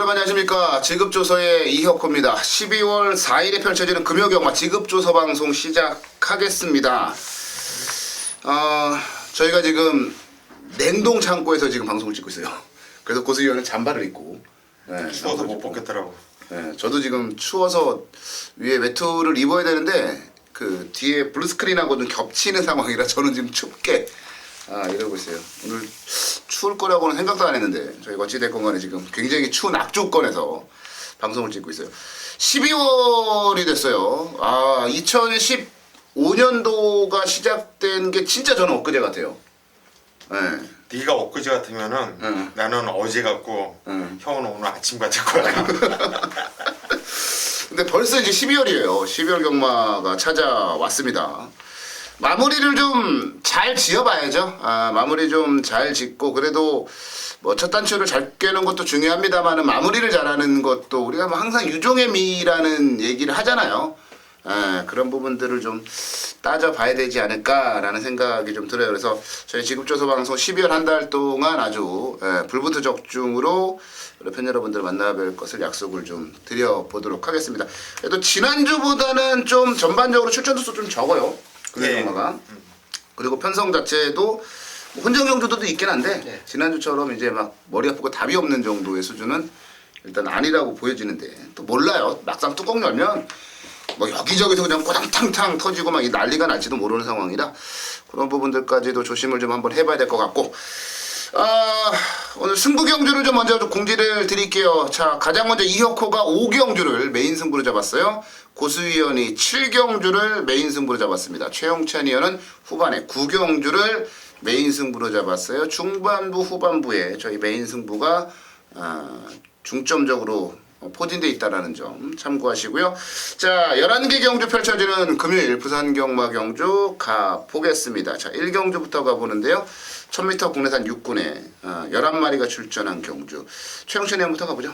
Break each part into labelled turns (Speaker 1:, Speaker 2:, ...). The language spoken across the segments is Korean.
Speaker 1: 여러분 안녕하십니까. 지급조서의 이혁호입니다. 12월 4일에 펼쳐지는 금요경마 지급조서 방송 시작하겠습니다. 저희가 지금 냉동 창고에서 지금 방송을 찍고 있어요. 그래서 고수위원은 잠바를 입고
Speaker 2: 추워서 못 벗겠더라고.
Speaker 1: 저도 지금 추워서 위에 외투를 입어야 되는데 그 뒤에 블루스크린하고 좀 겹치는 상황이라 저는 지금 춥게 이러고 있어요. 오늘 추울 거라고는 생각도 안 했는데 저희가 어찌됐건 간에 지금 굉장히 추운 악조건에서 방송을 찍고 있어요. 12월이 됐어요. 2015년도가 시작된 게 진짜 저는 엊그제 같아요.
Speaker 2: 네가 엊그제 같으면은 나는 어제 같고 형은 오늘 아침 같을 거야.
Speaker 1: 근데 벌써 이제 12월이에요. 12월 경마가 찾아왔습니다. 마무리를 좀 잘 지어봐야죠. 마무리 좀 잘 짓고 그래도 뭐 첫 단추를 잘 깨는 것도 중요합니다만은 마무리를 잘하는 것도 우리가 뭐 항상 유종의 미라는 얘기를 하잖아요. 그런 부분들을 좀 따져봐야 되지 않을까라는 생각이 좀 들어요. 그래서 저희 지급조서 방송 12월 한 달 동안 아주 불부투적중으로 우리 팬 여러분들 만나뵐 것을 약속을 좀 드려보도록 하겠습니다. 그래도 지난주보다는 좀 전반적으로 출전 수도 좀 적어요. 금요경마가. 그리고 편성 자체도 혼전 경주도 있긴 한데 지난주처럼 이제 막 머리 아프고 답이 없는 정도의 수준은 일단 아니라고 보여지는데 또 몰라요. 막상 뚜껑 열면 뭐 여기저기서 그냥 꼬당탕탕 터지고 막 난리가 날지도 모르는 상황이라 그런 부분들까지도 조심을 좀 한번 해봐야 될 것 같고 오늘 승부 경주를 좀 먼저 좀 공지를 드릴게요. 자, 가장 먼저 이혁호가 5경주를 메인 승부로 잡았어요. 고수위원이 7경주를 메인 승부로 잡았습니다. 최용찬 위원은 후반에 9경주를 메인 승부로 잡았어요. 중반부 후반부에 저희 메인 승부가 중점적으로 포진되어 있다는 점 참고하시고요. 자, 11개 경주 펼쳐지는 금요일 부산 경마 경주 가보겠습니다. 자, 1경주부터 가보는데요. 1000m 국내산 6군에 11마리가 출전한 경주. 최영신 회원부터 가보죠.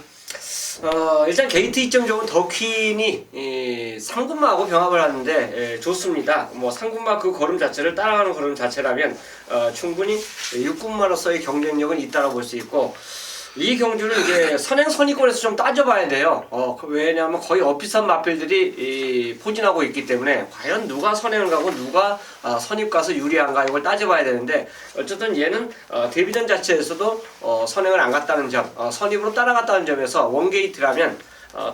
Speaker 3: 일단 게이트 이점 좋은 더퀸이 상군마하고 병합을 하는데 좋습니다. 뭐 상군마 그 걸음 자체를 따라가는 걸음 자체라면 충분히 6군마로서의 경쟁력은 있다고 볼 수 있고 이 경주를 이제 선행 선의권에서 좀 따져봐야 돼요. 왜냐하면 거의 엇비슷한 마필들이 포진하고 있기 때문에 과연 누가 선행을 가고 누가 선입 가서 유리한가 이걸 따져봐야 되는데 어쨌든 얘는 데뷔전 자체에서도 선행을 안 갔다는 점, 선입으로 따라갔다는 점에서 원게이트라면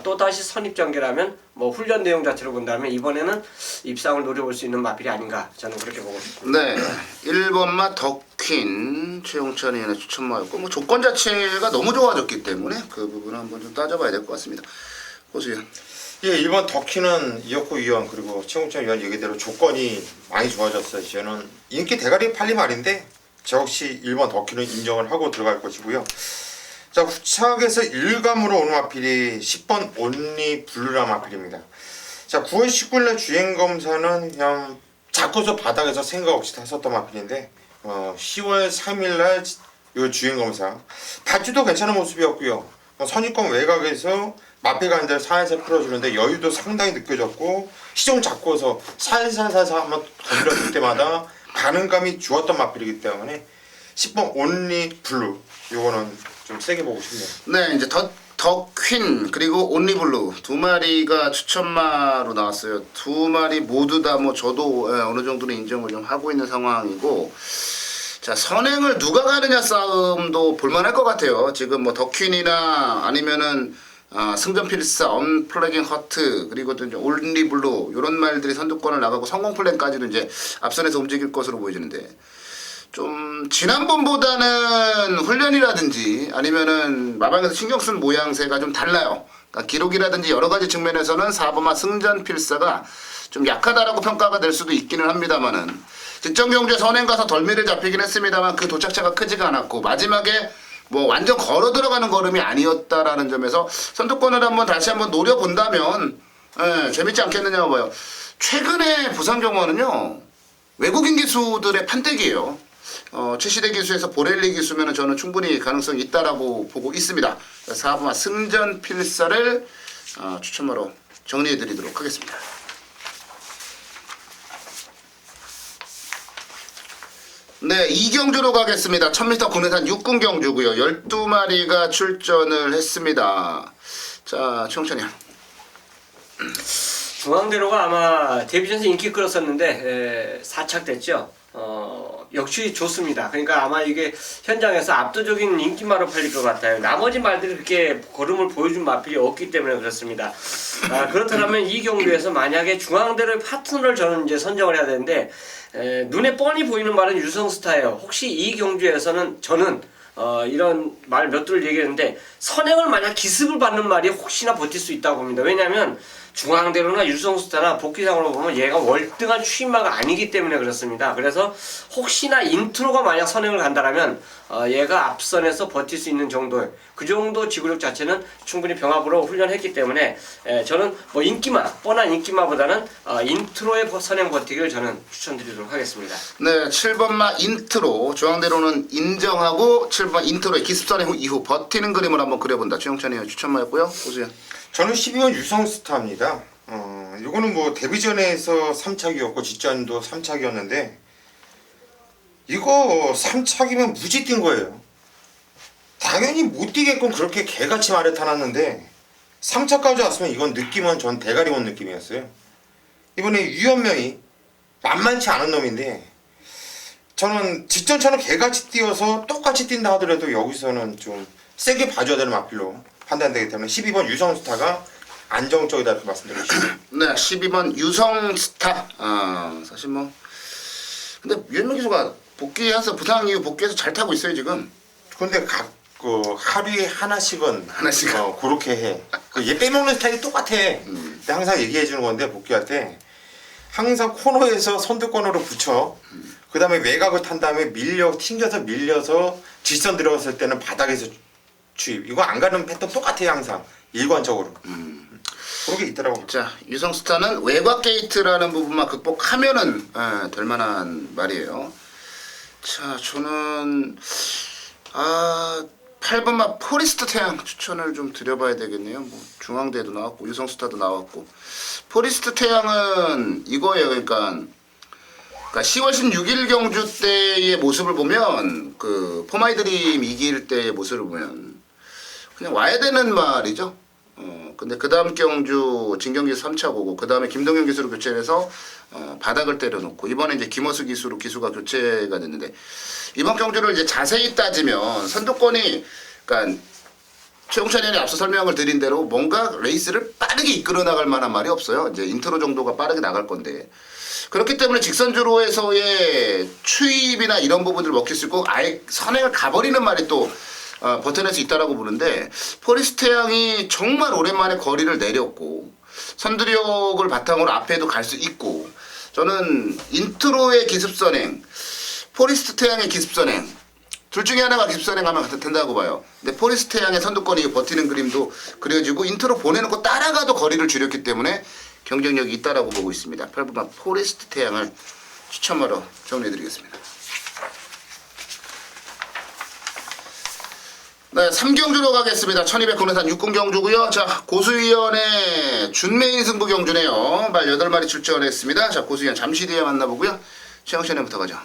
Speaker 3: 또 다시 선입 전개라면 뭐 훈련 내용 자체로 본다면 이번에는 입상을 노려볼 수 있는 마필이 아닌가 저는 그렇게 보고 싶습니다.
Speaker 1: 네, 1번마 덕퀸 최용찬 의원의 추천마였고 뭐 조건 자체가 너무 좋아졌기 때문에 그 부분은 한번 좀 따져봐야 될 것 같습니다. 고수위원.
Speaker 2: 예, 1번 덕희는 이혁호 위원 그리고 최홍찬 위원 얘기대로 조건이 많이 좋아졌어요. 저는 인기 대가리 팔리 말인데 저 역시 1번 덕희는 인정을 하고 들어갈 것이고요. 자, 후착에서 1감으로 오는 마필이 10번 온리 블루라 마필입니다. 자, 9월 19일날 주행검사는 그냥 잡고서 바닥에서 생각 없이 탔었던 마필인데 10월 3일날 이 주행검사 받지도 괜찮은 모습이었고요. 선입권 외곽에서 마필 가는 데를 살살 풀어주는데 여유도 상당히 느껴졌고 시종 잡고서 살살살살 한번 건드렸을 때마다 반응감이 좋았던 마필이기 때문에 10번 온리 블루 요거는 좀 세게 보고 싶네요.
Speaker 1: 네, 이제 덕퀸 그리고 온리블루 두 마리가 추천마로 나왔어요. 두 마리 모두 다 뭐 저도 어느 정도는 인정을 좀 하고 있는 상황이고, 자, 선행을 누가 가느냐 싸움도 볼만할 것 같아요. 지금 뭐 덕퀸이나 아니면은 승전필사, 언플래깅 허트 그리고 또 이제 온리블루 이런 말들이 선두권을 나가고 성공 플랜까지도 이제 앞선에서 움직일 것으로 보여지는데. 좀 지난번보다는 훈련이라든지 아니면은 마방에서 신경 쓴 모양새가 좀 달라요. 그러니까 기록이라든지 여러 가지 측면에서는 4번마 승전필사가 좀 약하다라고 평가가 될 수도 있기는 합니다만은 직전 경주에 선행 가서 덜미를 잡히긴 했습니다만 그 도착차가 크지가 않았고 마지막에 뭐 완전 걸어 들어가는 걸음이 아니었다라는 점에서 선두권을 한번 다시 한번 노려본다면 재밌지 않겠느냐고 봐요. 최근에 부산 경마는요 외국인 기수들의 판때기예요. 최시대 기수에서 보렐리 기수면 저는 충분히 가능성이 있다라고 보고 있습니다. 4번마 승전 필사를 추천마로 정리해드리도록 하겠습니다. 네, 2경주로 가겠습니다. 1000m 국내산 육군 경주고요. 12마리가 출전을 했습니다. 자, 최영찬이요.
Speaker 3: 중앙대로가 아마 데뷔전에서 인기 끌었었는데 4착됐죠. 역시 좋습니다. 그러니까 아마 이게 현장에서 압도적인 인기마로 팔릴 것 같아요. 나머지 말들이 그렇게 걸음을 보여준 마필이 없기 때문에 그렇습니다. 그렇다면 이 경주에서 만약에 중앙대로의 파트너를 저는 이제 선정을 해야 되는데 눈에 뻔히 보이는 말은 유성스타예요. 혹시 이 경주에서는 저는 이런 말 몇 들을 얘기했는데 선행을 만약 기습을 받는 말이 혹시나 버틸 수 있다고 봅니다. 왜냐하면 중앙대로나 유성스타나 복귀상으로 보면 얘가 월등한 추임마가 아니기 때문에 그렇습니다. 그래서 혹시나 인트로가 만약 선행을 간다라면 얘가 앞선에서 버틸 수 있는 정도의 그 정도 지구력 자체는 충분히 병합으로 훈련했기 때문에 저는 뭐 인기마 뻔한 인기마보다는 인트로의 선행 버티기를 저는 추천드리도록 하겠습니다.
Speaker 1: 네, 7번마 인트로. 중앙대로는 인정하고 7번 인트로의 기습선행 이후 버티는 그림을 한번 그려본다. 최영찬이 추천마였고요. 오수연.
Speaker 2: 저는 12번 유성스타입니다. 이거는 뭐 데뷔전에서 3착이었고 직전도 3착이었는데 이거 3착이면 무지 뛴 거예요. 당연히 못 뛰게끔 그렇게 개같이 말에 타놨는데 3착까지 왔으면 이건 느낌은 전 대가리 온 느낌이었어요. 이번에 유현명이 만만치 않은 놈인데 저는 직전처럼 개같이 뛰어서 똑같이 뛴다 하더라도 여기서는 좀 세게 봐줘야 되는 마필로 판단되기 때문에 12번 유성스타가 안정적이다 이렇게 말씀드리고 싶습니다.
Speaker 1: 네, 12번 유성스타. 사실 뭐 근데 유현명 기수가 복귀해서 부상 이후 복귀해서 잘 타고 있어요 지금.
Speaker 2: 근데 하루에 하나씩은 그렇게 해. 얘 빼먹는 스타일이 똑같아. 근데 항상 얘기해 주는 건데 복귀할 때 항상 코너에서 선두권으로 붙여. 그 다음에 외곽을 탄 다음에 튕겨서 밀려서 뒷선 들어갔을 때는 바닥에서 추입. 이거 안 가는 패턴 똑같아요 항상 일관적으로. 그런 게 있더라고.
Speaker 1: 자, 유성스타는 외곽 게이트라는 부분만 극복하면은 될 만한 말이에요. 자, 저는 8번마 포리스트 태양 추천을 좀 드려봐야 되겠네요. 뭐 중앙대도 나왔고 유성스타도 나왔고 포리스트 태양은 이거예요. 그러니까 10월 16일 경주 때의 모습을 보면 그 포마이드림 이길 때의 모습을 보면 그냥 와야 되는 말이죠. 근데 그 다음 경주 진경기수 3차 오고 그 다음에 김동현 기수로 교체를 해서 바닥을 때려놓고 이번에 이제 김호수 기수로 기수가 교체가 됐는데 이번 경주를 이제 자세히 따지면 선두권이 그러니까 최용찬 의원이 앞서 설명을 드린 대로 뭔가 레이스를 빠르게 이끌어 나갈 만한 말이 없어요. 이제 인트로 정도가 빠르게 나갈 건데 그렇기 때문에 직선주로에서의 추입이나 이런 부분들을 먹힐 수 있고 아예 선행을 가버리는 말이 또 버텨낼 수 있다라고 보는데 포리스트 태양이 정말 오랜만에 거리를 내렸고 선두력을 바탕으로 앞에도 갈 수 있고 저는 인트로의 기습선행 포리스트 태양의 기습선행 둘 중에 하나가 기습선행하면 된다고 봐요. 근데 포리스트 태양의 선두권이 버티는 그림도 그려지고 인트로 보내놓고 따라가도 거리를 줄였기 때문에 경쟁력이 있다라고 보고 있습니다. 8번마 포리스트 태양을 추천으로 정리해드리겠습니다. 네, 3경주로 가겠습니다. 1200 국내산 육군 경주고요. 자, 고수위원의 준메인 승부 경주네요. 말 8마리 출전했습니다. 자, 고수위원 잠시 뒤에 만나보고요. 최영찬부터 가죠.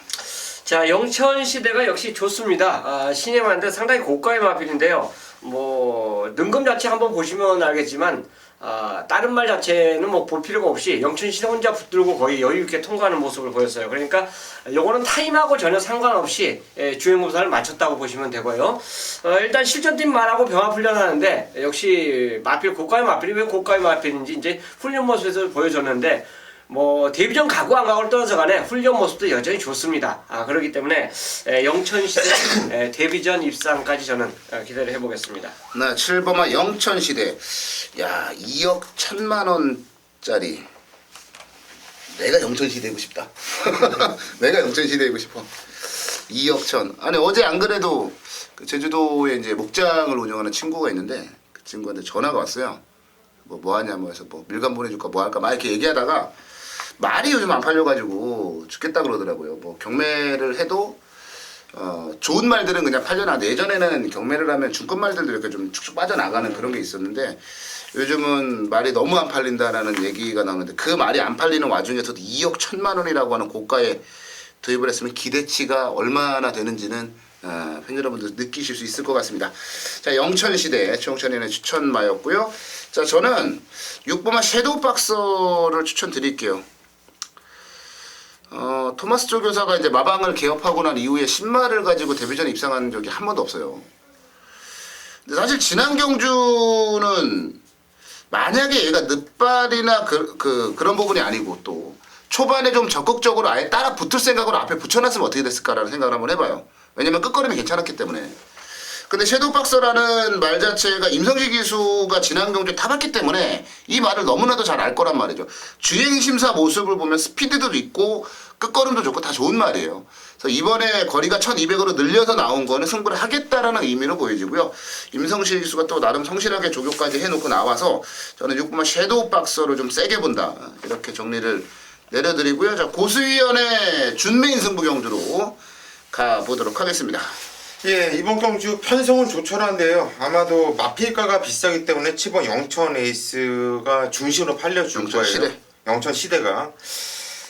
Speaker 3: 자, 영천시대가 역시 좋습니다. 신예만데 상당히 고가의 마필인데요. 뭐 능금 자체 한번 보시면 알겠지만 다른 말 자체는 뭐 볼 필요가 없이 영천시대 혼자 붙들고 거의 여유있게 통과하는 모습을 보였어요. 그러니까 요거는 타임하고 전혀 상관없이 주행무사를 맞췄다고 보시면 되고요. 일단 실전팀 말하고 병합 훈련하는데 역시 마필 고가의 마필이 왜 고가의 마필인지 이제 훈련 모습에서 보여줬는데 뭐 데뷔전 가고 안 가고를 떠나서 간에 훈련 모습도 여전히 좋습니다. 그렇기 때문에 영천시대 데뷔전 입상까지 저는 기대를 해보겠습니다.
Speaker 1: 네, 7번마 영천시대. 야, 2억 1천만 원짜리. 내가 영천시대이고 싶다. 내가 영천시대이고 싶어. 2억 천. 아니 어제 안 그래도 그 제주도에 이제 목장을 운영하는 친구가 있는데 그 친구한테 전화가 왔어요. 뭐 하냐 뭐 해서 뭐 밀감 보내줄까 뭐 할까 막 이렇게 얘기하다가 말이 요즘 안 팔려가지고 죽겠다 그러더라고요. 뭐 경매를 해도 좋은 말들은 그냥 팔려나는데 예전에는 경매를 하면 중급 말들도 이렇게 좀 축축 빠져나가는 그런 게 있었는데 요즘은 말이 너무 안 팔린다라는 얘기가 나오는데 그 말이 안 팔리는 와중에서도 2억 1천만 원이라고 하는 고가의 도입을 했으면 기대치가 얼마나 되는지는 팬 여러분들 느끼실 수 있을 것 같습니다. 자, 영천시대 최홍천님의 추천마였고요. 자, 저는 6번마 섀도우 박서를 추천드릴게요. 토마스 조 교사가 이제 마방을 개업하고 난 이후에 신마를 가지고 데뷔전에 입상한 적이 한 번도 없어요. 근데 사실 진한 경주는 만약에 얘가 늦발이나 그런 부분이 아니고 또 초반에 좀 적극적으로 아예 따라 붙을 생각으로 앞에 붙여놨으면 어떻게 됐을까라는 생각을 한번 해봐요. 왜냐면 끝걸음이 괜찮았기 때문에. 근데 섀도우 박서라는 말 자체가 임성식 기수가 진한 경주에 타봤기 때문에 이 말을 너무나도 잘 알 거란 말이죠. 주행 심사 모습을 보면 스피드도 있고 끝걸음도 좋고 다 좋은 말이에요. 그래서 이번에 거리가 1200으로 늘려서 나온 거는 승부를 하겠다라는 의미로 보여지고요. 임성식 기수가 또 나름 성실하게 조교까지 해놓고 나와서 저는 6번마 섀도우 박서를 좀 세게 본다. 이렇게 정리를 내려드리고요. 자, 고수위원의 준메인 승부 경주로 가보도록 하겠습니다.
Speaker 2: 예, 이번 경주 편성은 조촐한데요. 아마도 마필가가 비싸기 때문에 7번 영천 에이스가 중심으로 팔려줄
Speaker 1: 영천
Speaker 2: 거예요.
Speaker 1: 시대.
Speaker 2: 영천 시대가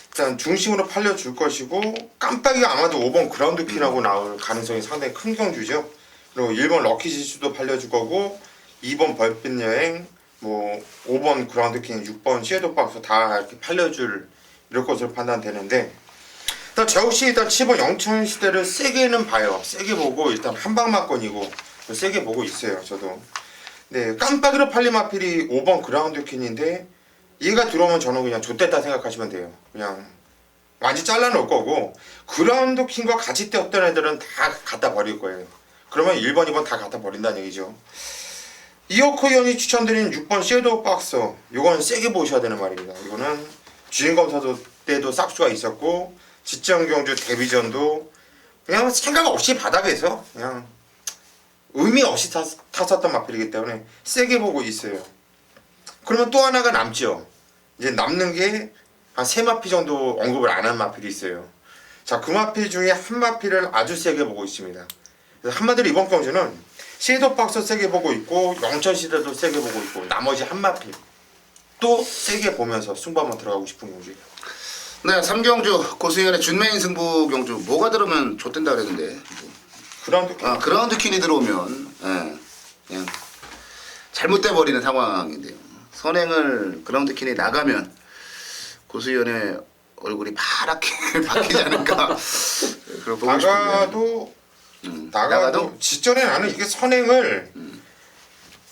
Speaker 2: 일단 중심으로 팔려줄 것이고 깜빡이가 아마도 5번 그라운드 퀸하고 나올 가능성이 상당히 큰 경주죠. 그리고 1번 럭키지수도 팔려줄 거고 2번 벌빛 여행, 뭐 5번 그라운드 퀸, 6번 섀도우 박스 다 이렇게 팔려줄 이럴 것으로 판단되는데. 일단 저 역시 일단 7번 영천 시대를 세게는 봐요. 세게 보고 일단 한방만권이고 세게 보고 있어요. 저도. 네, 깜빡이로 팔린 마필이 5번 그라운드 퀸인데 얘가 들어오면 저는 그냥 좆됐다 생각하시면 돼요. 그냥 완전 잘라놓을 거고 그라운드 퀸과 같이 뛰었던 애들은 다 갖다 버릴 거예요. 그러면 1번, 2번 다 갖다 버린다는 얘기죠. 이어코 의원이 추천드린 6번 섀도우 박서 이건 세게 보셔야 되는 말입니다. 이거는 주인검사도 때도 싹수가 있었고 지정경주 데뷔전도 그냥 생각 없이 바닥에서 그냥 의미 없이 탔었던 마필이기 때문에 세게 보고 있어요. 그러면 또 하나가 남죠. 이제 남는 게 한 3마필 정도 언급을 안 한 마필이 있어요. 자, 그 마필 중에 한 마필을 아주 세게 보고 있습니다. 그래서 한마디로 이번 경주는 섀도우 박스 세게 보고 있고 영천시대도 세게 보고 있고 나머지 한 마필 또 세게 보면서 승부 한번 들어가고 싶은 경주예요.
Speaker 1: 네, 3경주 고수위원의 준메인 승부 경주 뭐가 들어오면 좆된다 그랬는데
Speaker 2: 그라운드 퀸.
Speaker 1: 그라운드 퀸이 들어오면 그냥 잘못돼 버리는 상황인데요. 선행을 그라운드 퀸이 나가면 고수위원의 얼굴이 파랗게 바뀌지 않을까. 그걸 보고 싶은데.
Speaker 2: 나가도 직전에 나는 이게 선행을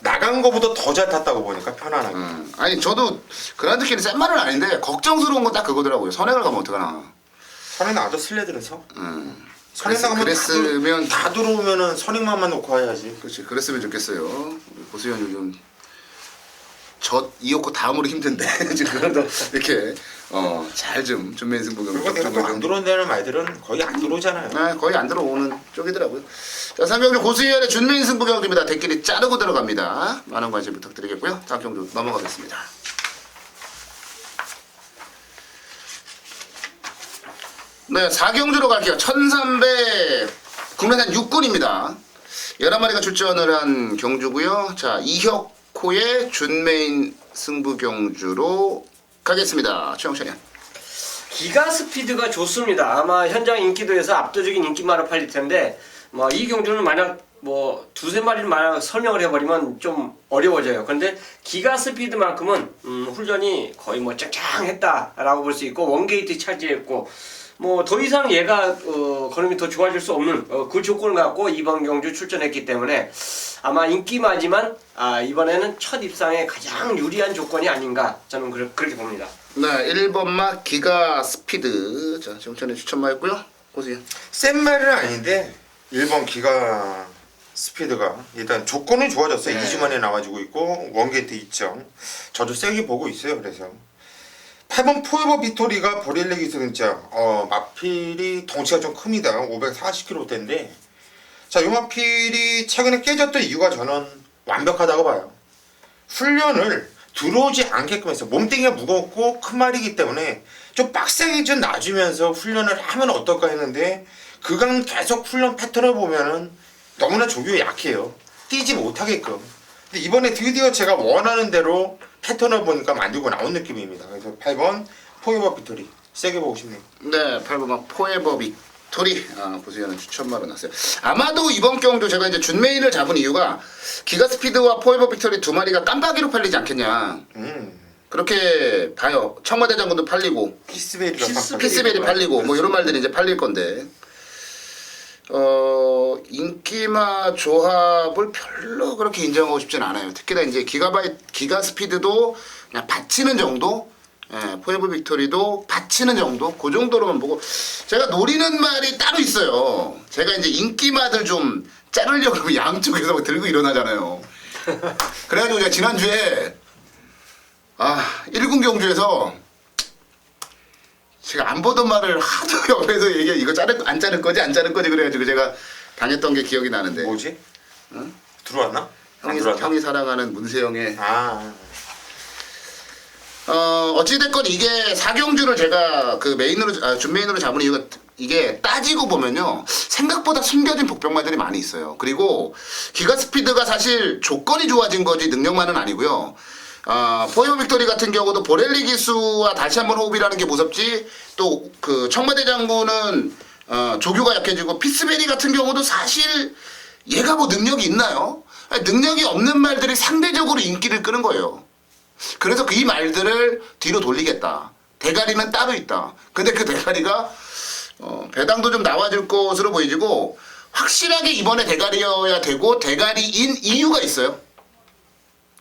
Speaker 2: 나간 거보다 더 잘 탔다고 보니까 편안하게.
Speaker 1: 아니 저도 그라운드 퀸이 센 말은 아닌데 걱정스러운 건 딱 그거더라고요. 선행을 가면 어떡하나.
Speaker 2: 선행 나도 슬레드에서. 선행 나가면
Speaker 1: 그랬으면
Speaker 2: 다 들어오면은 선행만만 놓고 와야지.
Speaker 1: 그렇지, 그랬으면 좋겠어요. 우리 고수위원 요즘 저 이었고 다음으로 힘든데 지금 그래도 이렇게 잘 좀 준메인 승부 경주.
Speaker 2: 그리고 내가 또 안 들어온다는 말들은 거의 안 들어오잖아요.
Speaker 1: 거의 안 들어오는 쪽이더라고요. 자, 3경주 고수위원의 준메인 승부 경주입니다. 댓글이 자르고 들어갑니다. 많은 관심 부탁드리겠고요. 다음 경주 넘어가겠습니다. 네, 4경주로 갈게요. 1300 국내산 6군입니다. 11마리가 출전을 한 경주고요. 자, 이혁호의 준메인 승부 경주로 가겠습니다. 최영찬이요.
Speaker 3: 기가 스피드가 좋습니다. 아마 현장 인기도에서 압도적인 인기만을 팔릴 텐데 뭐 이 경주는 만약 뭐 두세 마리를 만약 설명을 해버리면 좀 어려워져요. 그런데 기가 스피드만큼은 훈련이 거의 뭐 짱짱했다라고 볼 수 있고 원게이트 차지했고 뭐 더 이상 얘가 걸음이 더 좋아질 수 없는 그 조건을 갖고 이번 경주 출전했기 때문에 아마 인기마지만 이번에는 첫 입상에 가장 유리한 조건이 아닌가 저는 그렇게 봅니다.
Speaker 1: 네, 1번마 기가 스피드. 자, 정천의 추천마였고요. 보세요.
Speaker 2: 센 말은 아닌데 1번 기가 스피드가 일단 조건은 좋아졌어요.
Speaker 1: 네.
Speaker 2: 2주 만에 나와주고 있고 원게이트 2점. 저도 세게 보고 있어요. 그래서 8번 포에버 비토리가 보릴레기 승자. 마필이 덩치가 좀 큽니다. 540kg대인데 자, 이 마필이 최근에 깨졌던 이유가 저는 완벽하다고 봐요. 훈련을 들어오지 않게끔 해서 몸뚱이가 무겁고 큰 말이기 때문에 좀 빡세게 좀 놔주면서 훈련을 하면 어떨까 했는데 그간 계속 훈련 패턴을 보면은 너무나 조교에 약해요. 뛰지 못하게끔. 근데 이번에 드디어 제가 원하는 대로 패턴을 보니까 만들고 나온 느낌입니다. 그래서 8번 포에버 비토리 세게 보고 싶네요.
Speaker 1: 네, 8번막 포에버 빅토리 보수연은 추천마로 났어요. 아마도 이번 경도 제가 이제 준메인을 잡은 이유가 기가스피드와 포에버 빅토리 두 마리가 깜빡이로 팔리지 않겠냐. 그렇게 봐요. 청와대 장군도 팔리고
Speaker 2: 피스베리가
Speaker 1: 피스벨이 팔리고 뭐 이런 말들이 이제 팔릴 건데 인기마 조합을 별로 그렇게 인정하고 싶진 않아요. 특히나 이제 기가 스피드도 그냥 받치는 정도, 포에버 빅토리도 받치는 정도, 그 정도로만 보고 제가 노리는 말이 따로 있어요. 제가 이제 인기마들 좀 자르려고 양쪽에서 막 들고 일어나잖아요. 그래가지고 제가 지난주에 1군 경주에서 제가 안 보던 말을 하도 옆에서 얘기해. 이거 안 자를 거지 그래가지고 제가 당했던 게 기억이 나는데.
Speaker 2: 뭐지? 응? 들어왔나? 안 들어왔나?
Speaker 1: 형이 사랑하는 문세영의 어찌됐건 이게 사경주를 제가 그 준메인으로 잡은 이유가 이게 따지고 보면요 생각보다 숨겨진 복병마들이 많이 있어요. 그리고 기가스피드가 사실 조건이 좋아진 거지 능력만은 아니고요. 포에버 빅토리 같은 경우도 보렐리 기수와 다시 한번 호흡이라는 게 무섭지. 또 그 청마대 장군은 조교가 약해지고 피스베리 같은 경우도 사실 얘가 뭐 능력이 있나요? 능력이 없는 말들이 상대적으로 인기를 끄는 거예요. 그래서 이 말들을 뒤로 돌리겠다. 대가리는 따로 있다. 근데 그 대가리가 배당도 좀 나와줄 것으로 보이지고 확실하게 이번에 대가리여야 되고 대가리인 이유가 있어요.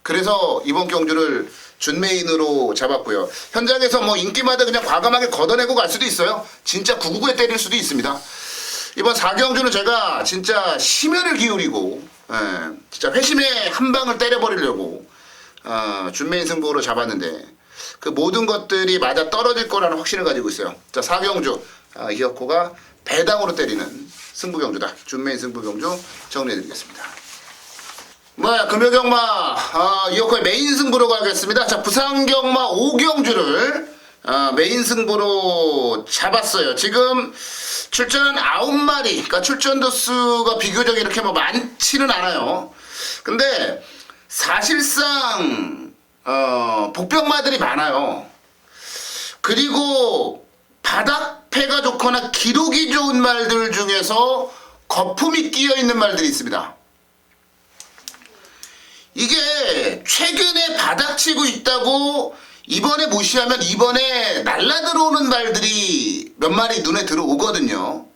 Speaker 1: 그래서 이번 경주를 준메인으로 잡았고요. 현장에서 뭐 인기마다 그냥 과감하게 걷어내고 갈 수도 있어요. 진짜 999에 때릴 수도 있습니다. 이번 4경주는 제가 진짜 심혈을 기울이고 진짜 회심의 한 방을 때려버리려고 준메인 승부로 잡았는데 그 모든 것들이 맞아 떨어질 거라는 확신을 가지고 있어요. 자, 4경주 이혁호가 배당으로 때리는 승부경주다. 준메인 승부경주 정리해드리겠습니다. 금요경마 이혁호의 메인 승부로 가겠습니다. 자, 부산경마 5경주를 메인 승부로 잡았어요. 지금 출전 9마리, 그러니까 출전 도수가 비교적 이렇게 뭐 많지는 않아요. 근데 사실상 복병마들이 많아요. 그리고 바닥패가 좋거나 기록이 좋은 말들 중에서 거품이 끼어 있는 말들이 있습니다. 이게 최근에 바닥치고 있다고 이번에 무시하면 이번에 날라들어오는 말들이 몇 마리 눈에 들어오거든요.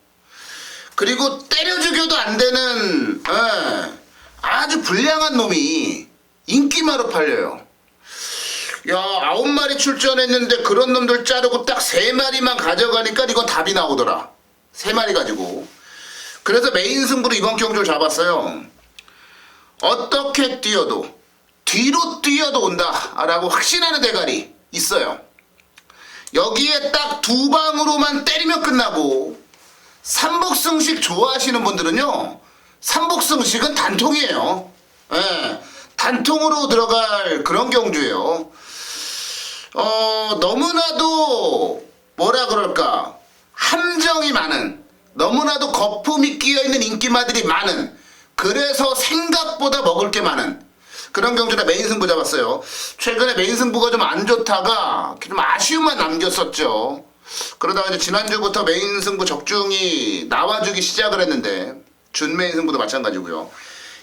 Speaker 1: 그리고 때려 죽여도 안 되는 아주 불량한 놈이 인기마로 팔려요. 야, 9마리 출전했는데 그런 놈들 자르고 딱 3마리만 가져가니까 이건 답이 나오더라. 3마리 가지고. 그래서 메인 승부로 이번 경주를 잡았어요. 어떻게 뛰어도 뒤로 뛰어도 온다라고 확신하는 대가리 있어요. 여기에 딱 2방으로만 때리면 끝나고 삼복승식 좋아하시는 분들은요. 삼복승식은 단통이에요. 단통으로 들어갈 그런 경주예요. 너무나도 뭐라 그럴까 함정이 많은 너무나도 거품이 끼어있는 인기마들이 많은 그래서 생각보다 먹을 게 많은 그런 경주라 메인 승부 잡았어요. 최근에 메인 승부가 좀 안 좋다가 좀 아쉬움만 남겼었죠. 그러다가 이제 지난주부터 메인 승부 적중이 나와주기 시작을 했는데 준메인 승부도 마찬가지고요.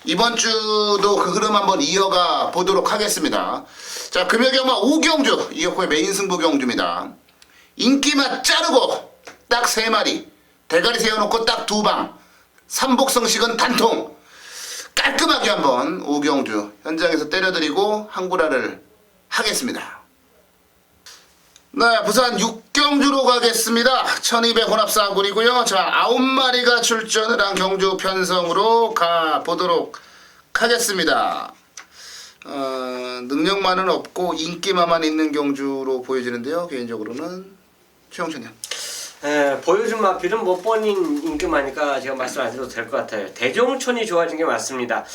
Speaker 1: 이번 주도 그 흐름 한번 이어가 보도록 하겠습니다. 자, 금요경마 5경주 이혁호의 메인 승부 경주입니다. 인기마 자르고 딱 3마리 대가리 세워놓고 딱 2방 삼복성식은 단통 깔끔하게 한번 5경주 현장에서 때려드리고 항구라를 하겠습니다. 네, 부산 6경주로 가겠습니다. 1200 혼합사군이고요. 자, 9마리가 출전을 한 경주 편성으로 가보도록 하겠습니다. 능력만은 없고 인기만만 있는 경주로 보여지는데요. 개인적으로는 최영천님.
Speaker 3: 보여준 마필은 못 본인 인기마니까 제가 말씀 안 드려도 될 것 같아요. 대종촌이 좋아진 게 맞습니다.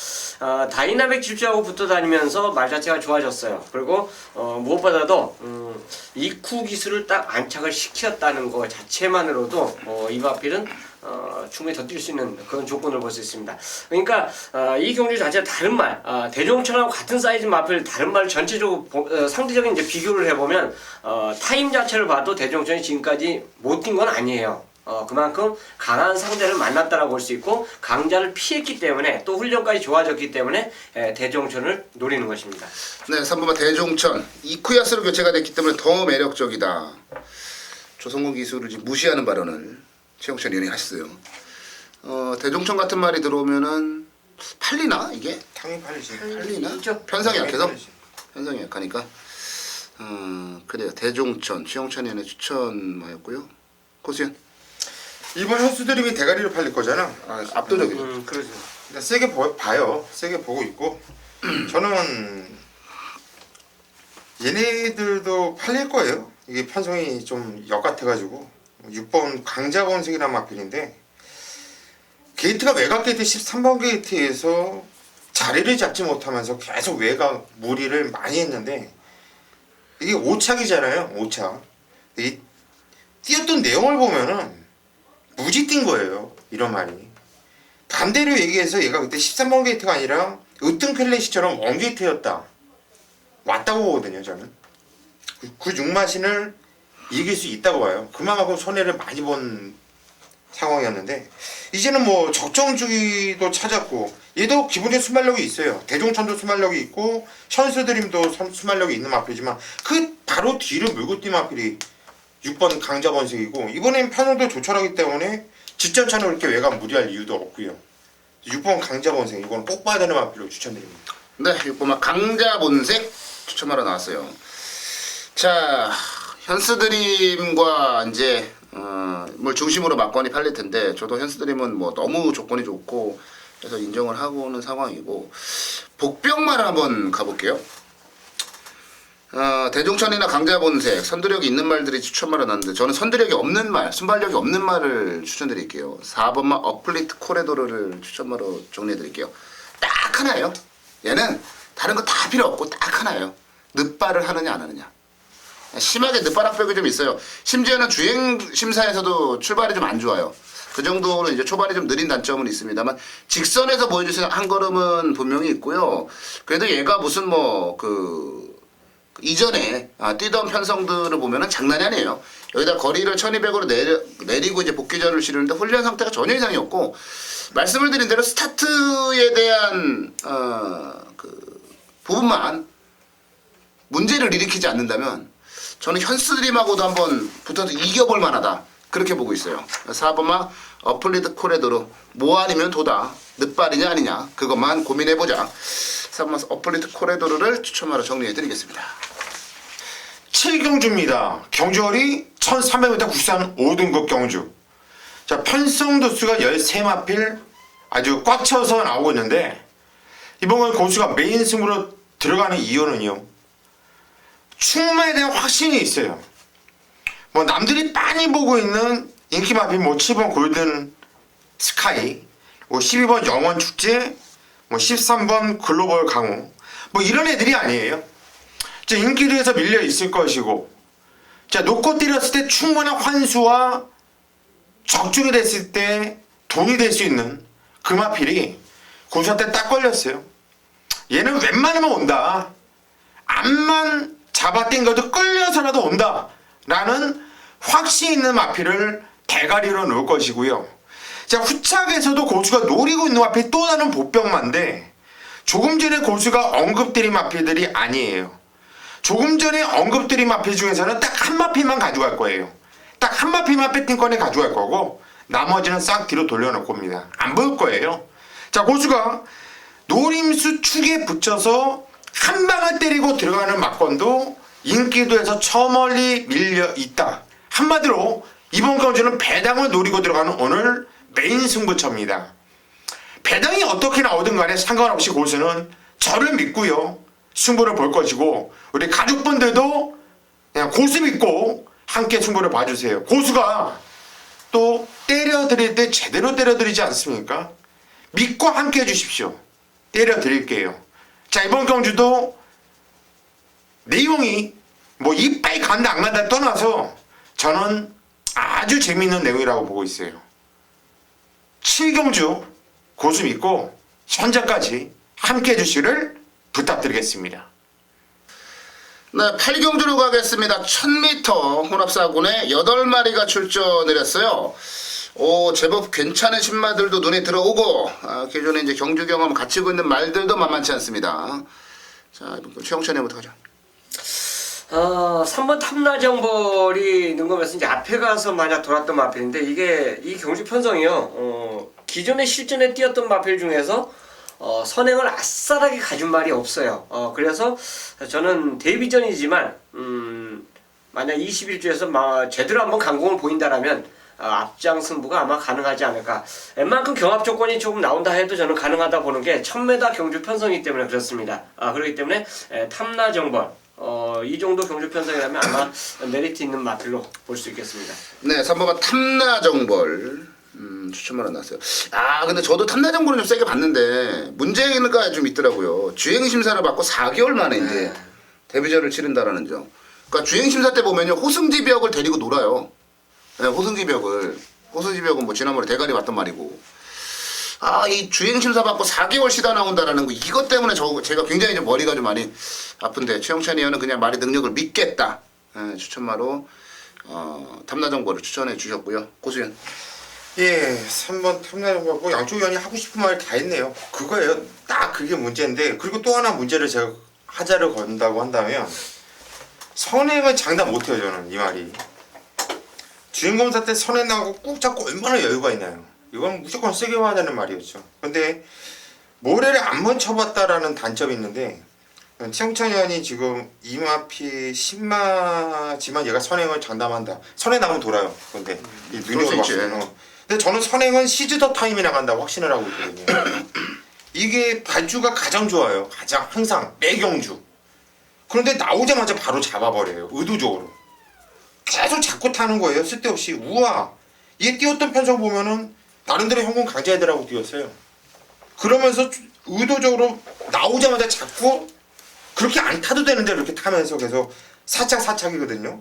Speaker 3: 다이나믹 질주하고 붙어 다니면서 말 자체가 좋아졌어요. 그리고 무엇보다도 이쿠 기술을 딱 안착을 시켰다는 거 자체만으로도 이 마필은 충분히 더 뛸 수 있는 그런 조건을 볼 수 있습니다. 그러니까 이 경주 자체가 다른 말, 대종천하고 같은 사이즈 마필 다른 말 전체적으로 상대적인 이제 비교를 해보면 타임 자체를 봐도 대종천이 지금까지 못 뛴 건 아니에요. 그만큼 강한 상대를 만났다라고 볼 수 있고 강자를 피했기 때문에 또 훈련까지 좋아졌기 때문에 대종천을 노리는 것입니다.
Speaker 1: 네, 3번마 대종천 이쿠야스로 교체가 됐기 때문에 더 매력적이다. 조성공 기술을 지금 무시하는 발언을 최용천 위원이 하셨어요. 대종천 같은 말이 들어오면은 팔리나 이게?
Speaker 2: 당연히 팔리지.
Speaker 1: 팔리나?
Speaker 3: 있죠.
Speaker 1: 편성이 약해서?
Speaker 2: 팔리지.
Speaker 1: 편성이 약하니까. 그래요. 대종천 최용천 위원의 추천마였고요. 고수현.
Speaker 2: 이번 현수드림이 대가리로 팔릴 거잖아.
Speaker 1: 압도적이죠.
Speaker 3: 그렇죠.
Speaker 2: 일단 세게 봐요. 세게 보고 있고 저는 얘네들도 팔릴 거예요. 이게 편성이 좀 역 같아가지고 6번 강자건색이란 마필인데 게이트가 외곽 게이트 13번 게이트에서 자리를 잡지 못하면서 계속 외곽 무리를 많이 했는데 이게 오착이잖아요. 오착. 이 뛰었던 내용을 보면은 무지 뛴 거예요. 이런 말이. 반대로 얘기해서 얘가 그때 13번 게이트가 아니라 으뜸 클래시처럼 원 게이트였다. 왔다고 보거든요. 저는. 그 6마신을 이길 수 있다고 봐요. 그만큼 손해를 많이 본 상황이었는데 이제는 뭐 적정주기도 찾았고 얘도 기본적인 순발력이 있어요. 대종천도 순발력이 있고 현수드림도 순발력이 있는 마필이지만 그 바로 뒤를 물고 뛴 마필이 6번 강자번색이고 이번엔 편성도 조촐하기 때문에 직전차는 그렇게 외곽 무리할 이유도 없고요. 6번 강자번색 이건 꼭 봐야 되는 마필로 추천드립니다.
Speaker 1: 네, 6번마 강자본색 추천하러 나왔어요. 자, 현스드림과 이제 뭘 중심으로 막건이 팔릴 텐데 저도 현스드림은 뭐 너무 조건이 좋고 그래서 인정을 하고 오는 상황이고 복병만 한번 가볼게요. 대종천이나 강자본색 선두력이 있는 말들이 추천말을 놨는데 저는 선두력이 없는 말, 순발력이 없는 말을 추천드릴게요. 4번마 어플리트 코레도르를 추천말로 정리해드릴게요. 딱 하나예요. 얘는 다른 거 다 필요 없고 딱 하나예요. 늪발을 하느냐 안 하느냐. 심하게 늪발 압박이 좀 있어요. 심지어는 주행 심사에서도 출발이 좀 안 좋아요. 그 정도로 이제 초반에 좀 느린 단점은 있습니다만 직선에서 보여주시는 한 걸음은 분명히 있고요. 그래도 얘가 무슨 뭐 이전에 뛰던 편성들을 보면은 장난이 아니에요. 여기다 거리를 1200으로 내리고 이제 복귀전을 치르는데 훈련 상태가 전혀 이상이 없고 말씀을 드린 대로 스타트에 대한 부분만 문제를 일으키지 않는다면 저는 현스드림하고도 한번 붙어서 이겨볼 만하다. 그렇게 보고 있어요. 4번마 어플리드 코레도로 뭐 아니면 도다. 늪발이냐 아니냐 그것만 고민해보자. 4번마 어플리드 코레도르를 추천하러 정리해드리겠습니다.
Speaker 2: 7경주입니다. 경주월이 1300m 국산 5등급 경주. 자, 편성 도수가 13마필 아주 꽉 채워서 나오고 있는데 이번 고수가 메인 승부로 들어가는 이유는요. 충마에 대한 확신이 있어요. 뭐 남들이 많이 보고 있는 인기 마필 뭐 7번 골든 스카이, 뭐 12번 영원 축제, 뭐 13번 글로벌 강호, 뭐 이런 애들이 아니에요. 자, 인기도에서 밀려 있을 것이고, 자, 놓고 때렸을 때 충분한 환수와 적중이 됐을 때 돈이 될 수 있는 그 마필이 고수한테 딱 걸렸어요. 얘는 웬만하면 온다. 암만 잡아당겨도 끌려서라도 온다. 라는 확신 있는 마필을 대가리로 놓을 것이고요. 자, 후착에서도 고수가 노리고 있는 마필이 또 다른 보병마인데 조금 전에 고수가 언급드린 마필들이 아니에요. 조금 전에 언급드린 마필 중에서는 딱 한 마필만 가져갈 거예요. 딱 한 마필만 배팅권에 가져갈 거고 나머지는 싹 뒤로 돌려놓을 겁니다. 안 보일 거예요. 자, 고수가 노림수 축에 붙여서 한 방을 때리고 들어가는 막건도 인기도에서 저 멀리 밀려 있다. 한마디로 이번 경주는 배당을 노리고 들어가는 오늘 메인 승부처입니다. 배당이 어떻게 나오든 간에 상관없이 고수는 저를 믿고요. 승부를 볼 것이고 우리 가족분들도 그냥 고수 믿고 함께 승부를 봐주세요. 고수가 또 때려드릴 때 제대로 때려드리지 않습니까? 믿고 함께 해주십시오. 때려드릴게요. 자, 이번 경주도 내용이 뭐 이빨 간다 안 간다 떠나서 저는 아주 재미있는 내용이라고 보고 있어요. 7경주 고수 믿고 현장까지 함께 해주시기를 부탁드리겠습니다.
Speaker 1: 네, 8경주로 가겠습니다. 1000m 혼합사군에 8마리가 출전을 했어요. 제법 괜찮은 신마들도 눈에 들어오고, 기존에 이제 경주 경험 갖추고 있는 말들도 만만치 않습니다. 자, 이번 최영찬이부터 가죠.
Speaker 3: 3번 탐라정벌이 능검에서 이제 앞에 가서 만약 돌았던 마필인데, 이게 이 경주 편성이요. 기존에 실전에 뛰었던 마필 중에서 선행을 아싸하게 가진 말이 없어요. 그래서 저는 데뷔전이지만 만약 21주에서 제대로 한번 강공을 보인다라면 앞장 승부가 아마 가능하지 않을까. 웬만큼 경합 조건이 조금 나온다 해도 저는 가능하다 보는 게 1000m 경주 편성이기 때문에 그렇습니다. 그렇기 때문에 탐라정벌 이 정도 경주 편성이라면 아마 메리트 있는 마필로 볼 수 있겠습니다.
Speaker 1: 네, 3번은 탐라정벌. 추천만 원 나왔어요. 근데 저도 탐라정벌은 좀 세게 봤는데 문제가 좀 있더라고요. 주행심사를 받고 4개월 만에 이제 데뷔전을 치른다라는 점. 그러니까 주행심사 때 보면요, 호승지벽을 데리고 놀아요. 네, 호승지벽은 뭐 지난번에 대가리 봤단 말이고. 이 주행심사 받고 4개월 쉬다 나온다라는 거, 이것 때문에 제가 굉장히 좀 머리가 좀 많이 아픈데, 최영찬 의원은 그냥 말의 능력을 믿겠다. 추천마로 탐라정벌을 추천해 주셨고요. 고수현.
Speaker 2: 예, 3번 탐나정벌 뭐 양쪽 의원이 하고 싶은 말 다 했네요. 그거예요. 딱 그게 문제인데, 그리고 또 하나 문제를 제가 하자를 건다고 한다면 선행은 장담 못해요. 저는 이 말이 주인검사 때 선행 나가고 꾹 잡고 얼마나 여유가 있나요? 이건 무조건 세게 와야 되는 말이었죠. 근데 모래를 안 먼쳐봤다라는 단점이 있는데, 최영찬 의원이 지금 이마피 10마지만 얘가 선행을 장담한다. 선행 나가면 돌아요. 근데 이 눈으로 봤어요. 근데 저는 선행은 시즈 더 타임이 나간다고 확신을 하고 있거든요. 이게 발주가 가장 좋아요. 가장 항상 매경주. 그런데 나오자마자 바로 잡아버려요. 의도적으로. 계속 잡고 타는 거예요. 쓸데없이. 우와. 얘 뛰었던 편성 보면은 나름대로 현금 강자애들하고 뛰었어요. 그러면서 의도적으로 나오자마자 잡고 그렇게 안 타도 되는데 이렇게 타면서 계속 사착사착이거든요.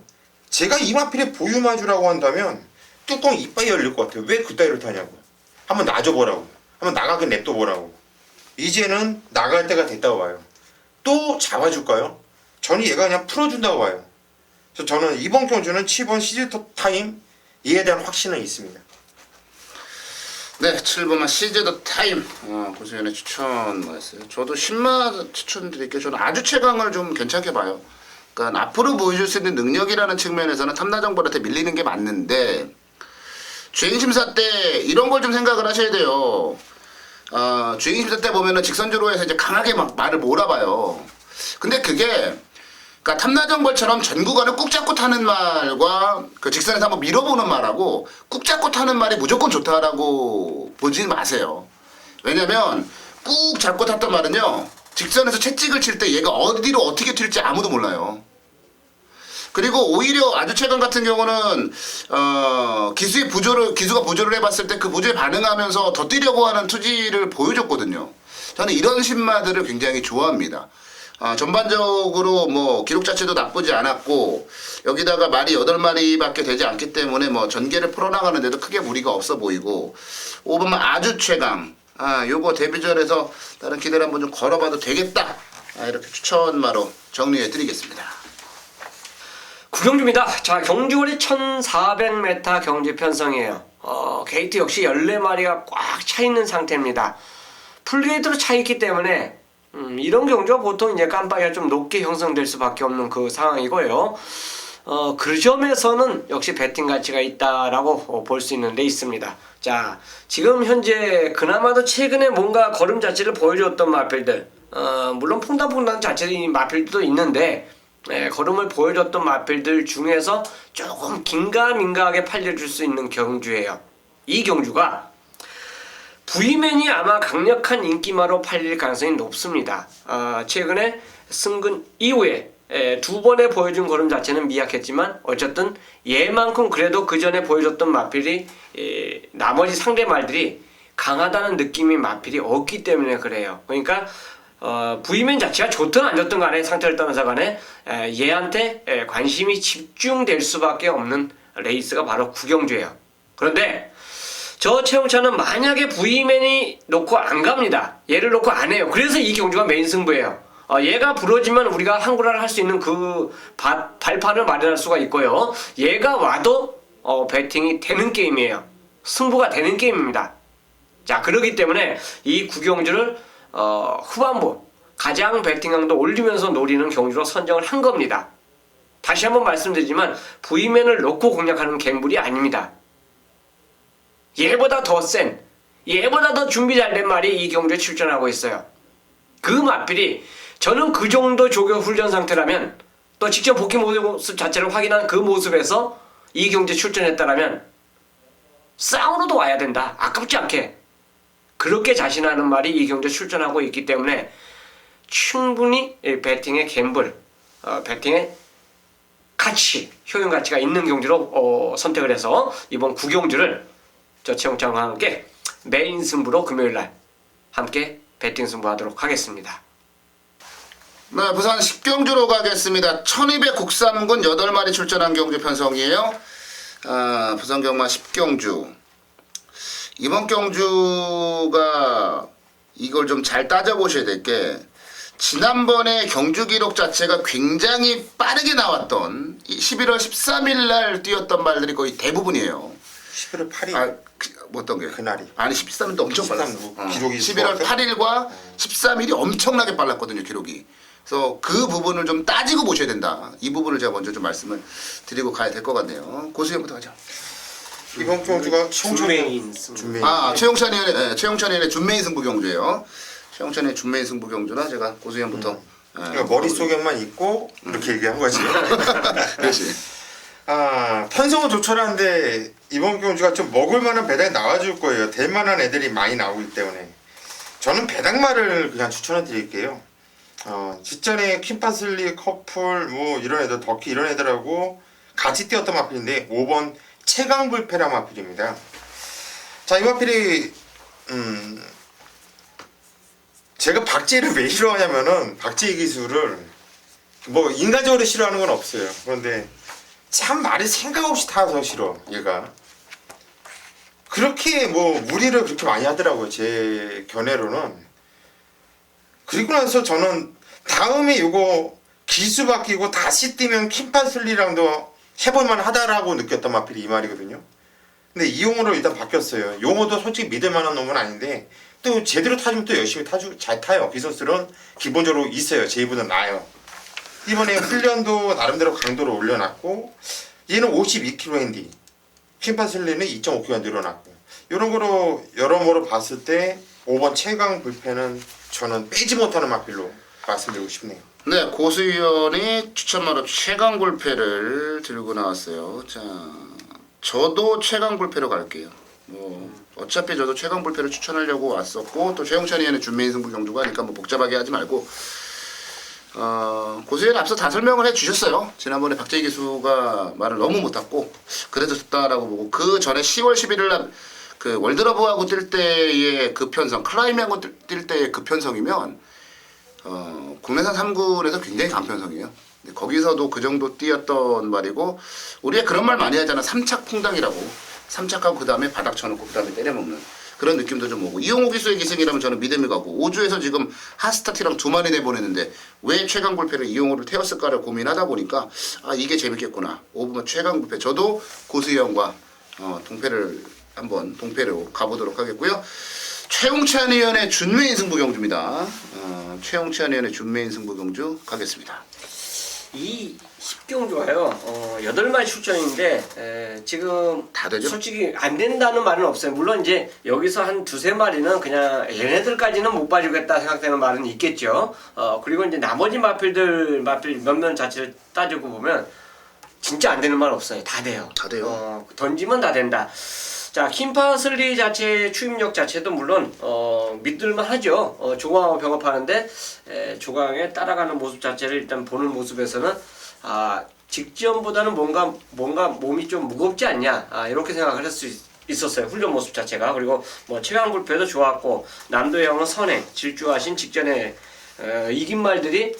Speaker 2: 제가 이마필의 보유마주라고 한다면 뚜껑 이빨이 열릴 것 같아요. 왜 그따위로 타냐고. 한번 놔줘보라고. 한번 나가게 냅둬보라고. 이제는 나갈 때가 됐다고 봐요. 또 잡아줄까요? 저는 얘가 그냥 풀어준다고 봐요. 그래서 저는 이번 경주는 7번 시즈터 타임 이에 대한 확신은 있습니다.
Speaker 1: 네, 7번만 시즈 더 타임. 고수연의 추천했어요. 저도 10마 추천드릴게요. 저는 아주 최강을 좀 괜찮게 봐요. 그러니까 앞으로 보여줄 수 있는 능력이라는 측면에서는 탐라정벌한테 밀리는 게 맞는데, 주행심사 때 이런 걸 좀 생각을 하셔야 돼요. 주행심사 때 보면은 직선주로 해서 이제 강하게 막 말을 몰아봐요. 근데 그게, 그러니까 탐라정벌처럼 전 구간을 꾹 잡고 타는 말과 그 직선에서 한번 밀어보는 말하고 꾹 잡고 타는 말이 무조건 좋다라고 보지 마세요. 왜냐면 꾹 잡고 탔던 말은요, 직선에서 채찍을 칠 때 얘가 어디로 어떻게 튈지 아무도 몰라요. 그리고 오히려 아주 최강 같은 경우는 기수가 부조를 해봤을 때 그 부조에 반응하면서 더 뛰려고 하는 투지를 보여줬거든요. 저는 이런 신마들을 굉장히 좋아합니다. 전반적으로 뭐 기록 자체도 나쁘지 않았고, 여기다가 말이 8마리밖에 되지 않기 때문에 뭐 전개를 풀어나가는데도 크게 무리가 없어 보이고, 5번만 아주 최강. 요거 데뷔전에서 다른 기대를 한번 좀 걸어봐도 되겠다. 이렇게 추천마로 정리해 드리겠습니다.
Speaker 3: 구경주입니다. 자, 경주거리 1400m 경주 편성이에요. 게이트 역시 14마리가 꽉 차 있는 상태입니다. 풀게이트로 차 있기 때문에 이런 경주가 보통 이제 깜빡이가 좀 높게 형성될 수밖에 없는 그 상황이고요. 그 점에서는 역시 배팅 가치가 있다라고 볼 수 있는 데 있습니다. 자, 지금 현재 그나마도 최근에 뭔가 걸음 자체를 보여줬던 마필들, 물론 퐁당퐁당 자체의 마필들도 있는데, 걸음을 보여줬던 마필들 중에서 조금 긴가민가하게 팔려줄 수 있는 경주예요. 이 경주가 V맨이 아마 강력한 인기마로 팔릴 가능성이 높습니다. 최근에 승근 이후에 2번에 보여준 걸음 자체는 미약했지만 어쨌든 얘만큼 그래도 그 전에 보여줬던 마필이 나머지 상대 말들이 강하다는 느낌이 마필이 없기 때문에 그래요. 그러니까 V맨 자체가 좋든 안 좋든 간에 상태를 떠나서 간에 얘한테 관심이 집중될 수밖에 없는 레이스가 바로 구경주예요. 그런데 저 최용찬은 만약에 V맨이 놓고 안 갑니다. 얘를 놓고 안 해요. 그래서 이 경주가 메인 승부예요. 얘가 부러지면 우리가 한구라를 할 수 있는 그 발판을 마련할 수가 있고요. 얘가 와도 배팅이 되는 게임이에요. 승부가 되는 게임입니다. 자, 그렇기 때문에 이 구경주를 후반부 가장 배팅강도 올리면서 노리는 경주로 선정을 한 겁니다. 다시 한번 말씀드리지만 V맨을 놓고 공략하는 갱불이 아닙니다. 얘보다 더 센, 얘보다 더 준비 잘 된 말이 이 경주에 출전하고 있어요. 그 맛필이 저는 그 정도 조교 훈련 상태라면 또 직접 복귀 모습 자체를 확인한 그 모습에서 이 경주에 출전했다라면 싸우러도 와야 된다. 아깝지 않게. 그렇게 자신하는 말이 이 경주에 출전하고 있기 때문에 충분히 배팅의 갬블, 배팅의 가치, 효용 가치가 있는 경주로 선택을 해서 이번 구경주를 저 최용찬과 함께 메인 승부로 금요일날 함께 배팅 승부하도록 하겠습니다.
Speaker 1: 네, 부산 10경주로 가겠습니다. 1200 국삼군 8마리 출전한 경주 편성이에요. 부산 경마 10경주. 이번 경주가 이걸 좀 잘 따져보셔야 될 게 지난번에 경주 기록 자체가 굉장히 빠르게 나왔던 11월 13일 날 뛰었던 말들이 거의 대부분이에요.
Speaker 2: 11월 8일
Speaker 1: 어떤 게?
Speaker 2: 그날이.
Speaker 1: 아니 13일도 엄청
Speaker 2: 13,
Speaker 1: 빨랐어.
Speaker 2: 기록이
Speaker 1: 11월 8일과 13일이 엄청나게 빨랐거든요, 기록이. 그래서 그 부분을 좀 따지고 보셔야 된다. 이 부분을 제가 먼저 좀 말씀을 드리고 가야 될 것 같네요. 고수연부터 가죠.
Speaker 2: 이번 경주가
Speaker 3: 준메인 승부.
Speaker 2: 준메인.
Speaker 1: 최용찬이의 준메인 승부 경주예요. 최용찬의 준메인 승부 경주나 제가 고수연부터.
Speaker 2: 그러니까 머릿속에만 있고 이렇게 얘기한 거지.
Speaker 1: 그렇지.
Speaker 2: 편성은 조촐한데 이번 경주가 좀 먹을만한 배당이 나와줄 거예요. 될 만한 애들이 많이 나오기 때문에 저는 배당말을 그냥 추천해 드릴게요. 직전에 킴파슬리 커플 뭐 이런 애들 덕키 이런 애들하고 같이 뛰었던 마필인데 5번 최강불패라 마필입니다. 자, 이 마필이 제가 박제를 왜 싫어하냐면은 박제 기술을 뭐 인간적으로 싫어하는 건 없어요. 그런데 참 말이 생각 없이 타서 싫어. 얘가 그렇게 뭐 무리를 그렇게 많이 하더라고요. 제 견해로는. 그리고 나서 저는 다음에 이거 기수 바뀌고 다시 뛰면 킴파슬리랑도 해볼만 하다라고 느꼈던 마필이 이 말이거든요. 근데 이 용어로 일단 바뀌었어요. 용어도 솔직히 믿을 만한 놈은 아닌데 또 제대로 타주면 또 열심히 잘 타요. 기선수는 기본적으로 있어요. 제 입보다 나아요. 이번에 훈련도 나름대로 강도를 올려놨고 얘는 52kg 핸디, 킴파슬리는 2.5kg 늘어났고 이런 거로 여러모로 봤을 때 5번 최강 불패는 저는 빼지 못하는 마필로 말씀드리고 싶네요.
Speaker 1: 네, 고수위원이 추천마로 최강불패를 들고 나왔어요. 자, 저도 최강불패로 갈게요. 뭐 어차피 저도 최강불패를 추천하려고 왔었고 또 최용찬이 의원의 준메인 승부 경주가 하니까 뭐 복잡하게 하지 말고 고수위원 앞서 다 설명을 해주셨어요. 지난번에 박재희 기수가 말을 너무 못했고 그래도 좋다라고 보고 그 전에 10월 11일 날 그 월드러브하고 뛸 때의 그 편성, 클라이밍하고 뛸 때의 그 편성이면 국내산 3군에서 굉장히 강편성이에요. 거기서도 그 정도 뛰었던 말이고 우리가 그런 말 많이 하잖아. 삼착 퐁당이라고. 삼착하고 그 다음에 바닥 쳐놓고 그 다음에 때려먹는 그런 느낌도 좀 오고 이용호 기수의 기승이라면 저는 믿음이 가고 5주에서 지금 핫스타티랑 2마리 내보내는데 왜 최강불패를 이용호를 태웠을까를 고민하다 보니까 이게 재밌겠구나. 5번 최강불패. 저도 고수희원과 동패로 가보도록 하겠고요. 최용찬 의원의 준메인 승부 경주입니다. 최용찬 의원의 준메인 승부 경주 가겠습니다.
Speaker 3: 이 10경주가요 8마리 출전인데 지금
Speaker 1: 다 되죠?
Speaker 3: 솔직히 안 된다는 말은 없어요. 물론 이제 여기서 한 두세 마리는 그냥 얘네들까지는 못 봐주겠다 생각되는 말은 있겠죠. 그리고 이제 나머지 마필 몇몇 자체를 따지고 보면 진짜 안 되는 말 없어요. 다 돼요.
Speaker 1: 다 돼요.
Speaker 3: 던지면 다 된다. 자, 킴파슬리 자체 추임력 자체도 물론 믿을만 하죠. 조광하고 병합하는데 조광에 따라가는 모습 자체를 일단 보는 모습에서는 직전보다는 뭔가 몸이 좀 무겁지 않냐 이렇게 생각을 할 수 있었어요. 훈련 모습 자체가. 그리고 뭐 최강불패도 좋았고 남도의 형은 선행 질주하신 직전에 이긴 말들이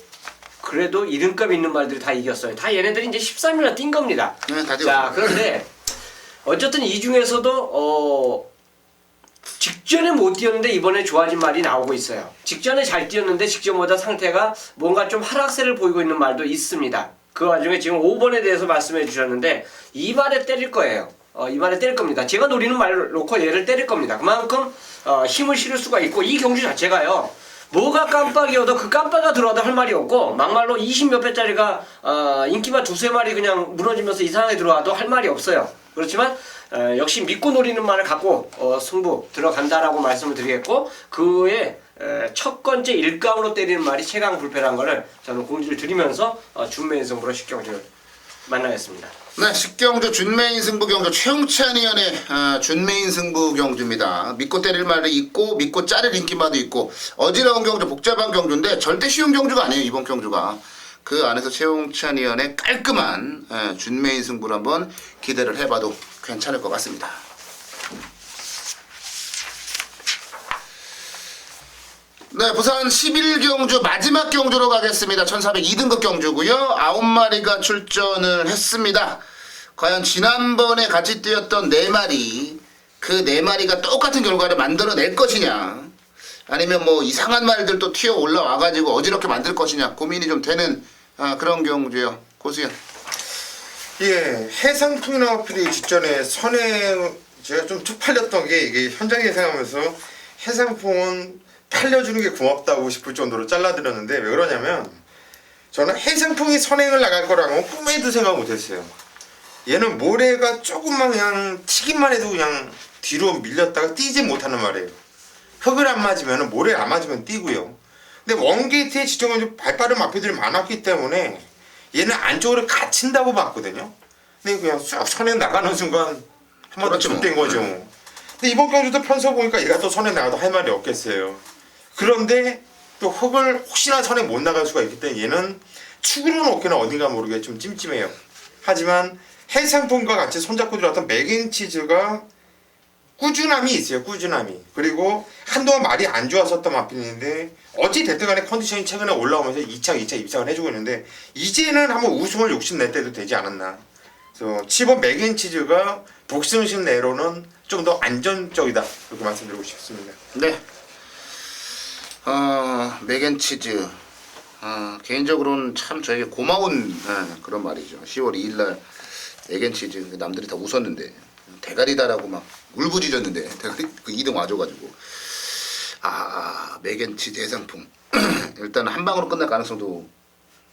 Speaker 3: 그래도 이름값 있는 말들이 다 이겼어요. 다 얘네들이 이제 13일날 뛴 겁니다.
Speaker 1: 네, 다
Speaker 3: 자, 그런데 어쨌든 이 중에서도 직전에 못 뛰었는데 이번에 좋아진 말이 나오고 있어요. 직전에 잘 뛰었는데 직전보다 상태가 뭔가 좀 하락세를 보이고 있는 말도 있습니다. 그 와중에 지금 5번에 대해서 말씀해 주셨는데 이 말에 때릴 거예요. 이 말에 때릴 겁니다. 제가 노리는 말을 놓고 얘를 때릴 겁니다. 그만큼 힘을 실을 수가 있고 이 경주 자체가요. 뭐가 깜빡이어도 그 깜빡이가 들어와도 할 말이 없고 막말로 20몇 배짜리가 인기만 두세 마리 그냥 무너지면서 이상하게 들어와도 할 말이 없어요. 그렇지만 역시 믿고 노리는 말을 갖고 승부 들어간다라고 말씀을 드리겠고 그의 첫 번째 일감으로 때리는 말이 최강불패라는 거를 저는 공지를 드리면서 준매인 승부로 식경주를 만나겠습니다.
Speaker 1: 네, 식경주 준메인 승부 경주 최용찬 의원의 준메인 승부 경주입니다. 믿고 때릴 말도 있고 믿고 자를 인기마도 있고 어지러운 경주, 복잡한 경주인데 절대 쉬운 경주가 아니에요. 이번 경주가. 그 안에서 최용찬 의원의 깔끔한 준메인 승부를 한번 기대를 해봐도 괜찮을 것 같습니다. 네, 부산 11경주 마지막 경주로 가겠습니다. 1402등급 경주고요. 9마리가 출전을 했습니다. 과연 지난번에 같이 뛰었던 4마리, 그 4마리가 똑같은 결과를 만들어낼 것이냐, 아니면 뭐 이상한 말들 또 튀어 올라와가지고 어지럽게 만들 것이냐 고민이 좀 되는 그런 경주예요. 고수현.
Speaker 2: 예, 해상풍이나 필이 직전에 선행 제가 좀 툭 팔렸던 게 이게 현장에 생각하면서 해상풍은 팔려주는 게 고맙다고 싶을 정도로 잘라드렸는데 왜 그러냐면 저는 해상풍이 선행을 나갈 거라고 꿈에도 생각 못했어요. 얘는 모래가 조금만 그냥 튀기만 해도 그냥 뒤로 밀렸다가 뛰지 못하는 말이에요. 흙을 안 맞으면 모래를 안 맞으면 뛰고요. 근데 원게이트에 지정한 발빠른 마피들이 많았기 때문에 얘는 안쪽으로 갇힌다고 봤거든요. 근데 그냥 쑥 선행 나가는 순간 한 번 더 젖된 거죠. 근데 이번 경주도 편서 보니까 얘가 또 선행 나가도 할 말이 없겠어요. 그런데 또 흙을 혹시나 선행 못 나갈 수가 있기 때문에 얘는 축으로는 어깨나 어딘가 모르게 좀 찜찜해요. 하지만 해상풍과 같이 손잡고 들어왔던 맥앤치즈가 꾸준함이 있어요. 꾸준함이. 그리고 한동안 말이 안 좋았었던 마필인데 어찌 됐든 간에 컨디션이 최근에 올라오면서 2차 입상을 해주고 있는데 이제는 한번 우승을 욕심낼 때도 되지 않았나. 그래서 7번 맥앤치즈가 복승신 내로는 좀 더 안전적이다. 그렇게 말씀드리고 싶습니다.
Speaker 1: 네. 맥앤치즈. 개인적으로는 참 저에게 고마운 그런 말이죠. 10월 2일날 맥앤치즈 남들이 다 웃었는데 대가리다라고 막 울부짖었는데 대가리 그 2등 와줘가지고 맥앤치즈 해상풍 일단 한 방으로 끝날 가능성도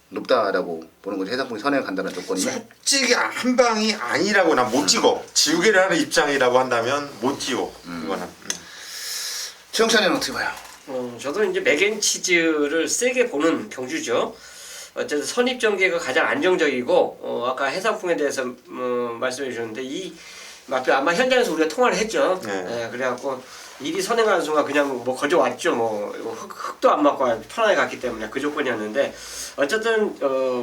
Speaker 1: 높다라고 보는 거죠. 해상풍이 선행을 간다는 조건이면
Speaker 2: 솔직히 한 방이 아니라고 난 못 찍어. 지우개를 하는 입장이라고 한다면 못 지워. 이거는.
Speaker 1: 최영찬이는 어떻게 봐요?
Speaker 3: 저도 이제 맥앤치즈를 세게 보는 경주죠. 어쨌든 선입 전개가 가장 안정적이고 아까 해상풍에 대해서 말씀해 주셨는데 이 마표 아마 현장에서 우리가 통화를 했죠.
Speaker 2: 네.
Speaker 3: 그래갖고 일이 선행하는 순간 그냥 뭐 거저 왔죠. 뭐 흙도 안 맞고 편하게 갔기 때문에 그 조건이었는데 어쨌든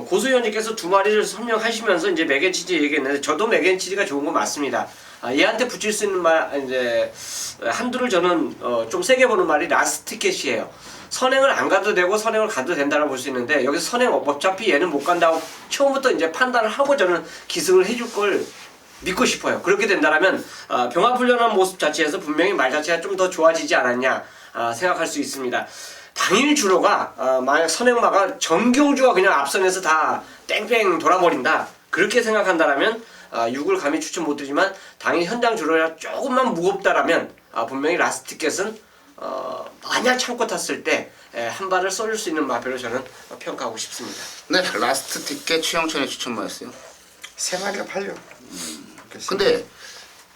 Speaker 3: 고수위원님께서 2마리를 설명하시면서 이제 맥앤치즈 얘기했는데 저도 맥앤치즈가 좋은 건 맞습니다. 얘한테 붙일 수 있는 말 이제 한두를 저는 좀 세게 보는 말이 라스트 캣이에요. 선행을 안 가도 되고 선행을 가도 된다고 볼 수 있는데 여기서 선행 어차피 얘는 못 간다고 처음부터 이제 판단을 하고 저는 기승을 해줄 걸 믿고 싶어요. 그렇게 된다면 병합훈련한 모습 자체에서 분명히 말 자체가 좀 더 좋아지지 않았냐 생각할 수 있습니다. 당일 주로가 만약 선행마가 정경주가 그냥 앞선에서 다 땡땡 돌아버린다 그렇게 생각한다면 6을 감히 추천 못드리지만 당일 현장 주로가 조금만 무겁다라면 분명히 라스트 켓은 만약 참고 탔을 때 한 발을 쏠릴 수 있는 마표로 저는 평가하고 싶습니다.
Speaker 1: 네, 라스트 티켓 최영찬의 추천마였어요.
Speaker 2: 3마리가 팔려.
Speaker 1: 근데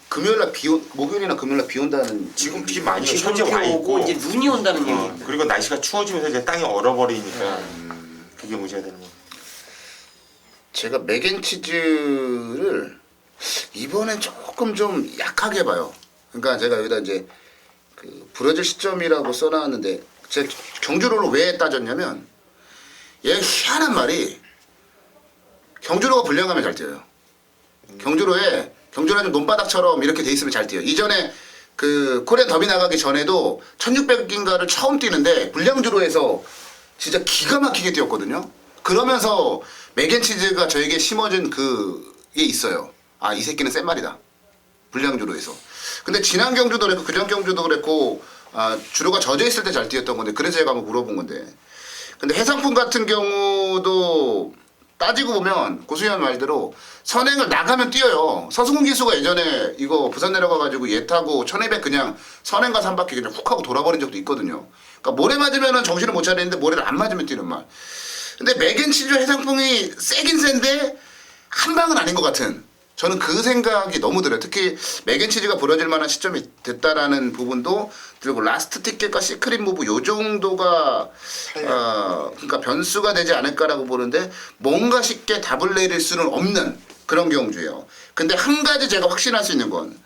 Speaker 1: 금요일날 목요일이나 금요일날 비 온다는
Speaker 2: 지금 비 많이
Speaker 3: 지금
Speaker 2: 현재 와 있고
Speaker 3: 이제 눈이 온다는 얘기입니다.
Speaker 2: 그리고 날씨가 추워지면서 이제 땅이 얼어버리니까 그게 문제가 되는 거예요.
Speaker 1: 제가 맥앤치즈를 이번엔 조금 좀 약하게 봐요. 그러니까 제가 여기다 이제 그 부러질 시점이라고 써놨는데 제 경주로를 왜 따졌냐면 얘 희한한 말이 경주로가 불량하면 잘 뛰어요. 경주로가 좀 논바닥처럼 이렇게 돼 있으면 잘 뛰어요. 이전에 그 코리안 더비 나가기 전에도 1600인가를 처음 뛰는데 불량주로에서 진짜 기가 막히게 뛰었거든요. 그러면서 맥앤치즈가 저에게 심어준 그게 있어요. 이 새끼는 센 말이다. 불량주로에서. 근데 지난 경주도 그랬고 그전 경주도 그랬고 주로가 젖어 있을 때 잘 뛰었던 건데 그래서 제가 한번 물어본 건데. 근데 해상풍 같은 경우도 따지고 보면 고수현 말대로 선행을 나가면 뛰어요. 서승훈 기수가 예전에 이거 부산 내려가가지고 얘 타고 1200 그냥 선행 가서 한 바퀴 그냥 훅 하고 돌아버린 적도 있거든요. 그러니까 모래 맞으면은 정신을 못 차리는데 모래를 안 맞으면 뛰는 말. 근데 맥앤치즈 해상풍이 세긴 센데 한 방은 아닌 것 같은. 저는 그 생각이 너무 들어요. 특히 맥앤치즈가 부러질 만한 시점이 됐다라는 부분도 들고 라스트 티켓과 시크릿 무브 요 정도가 그러니까 변수가 되지 않을까라고 보는데 뭔가 쉽게 답을 내릴 수는 없는 그런 경주예요. 근데 한 가지 제가 확신할 수 있는 건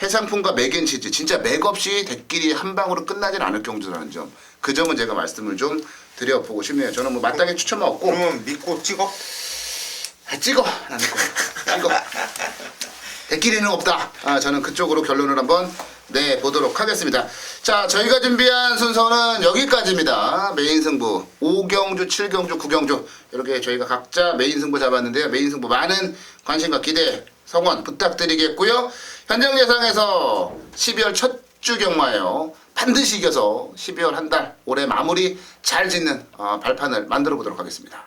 Speaker 1: 해상풍과 맥앤치즈 진짜 맥 없이 대끼리 한 방으로 끝나진 않을 경주라는 점. 그 점은 제가 말씀을 좀 드려보고 싶네요. 저는 뭐 마땅히 추천만 없고
Speaker 2: 그러면 믿고 찍어?
Speaker 1: 찍어. 나는 찍어. 대끼리는 없다. 저는 그쪽으로 결론을 한번 내보도록 하겠습니다. 자, 저희가 준비한 순서는 여기까지입니다. 메인 승부 5경주, 7경주, 9경주 이렇게 저희가 각자 메인 승부 잡았는데요. 메인 승부 많은 관심과 기대, 성원 부탁드리겠고요. 현장 예상에서 12월 첫 주 경마예요. 반드시 이겨서 12월 한 달 올해 마무리 잘 짓는 발판을 만들어 보도록 하겠습니다.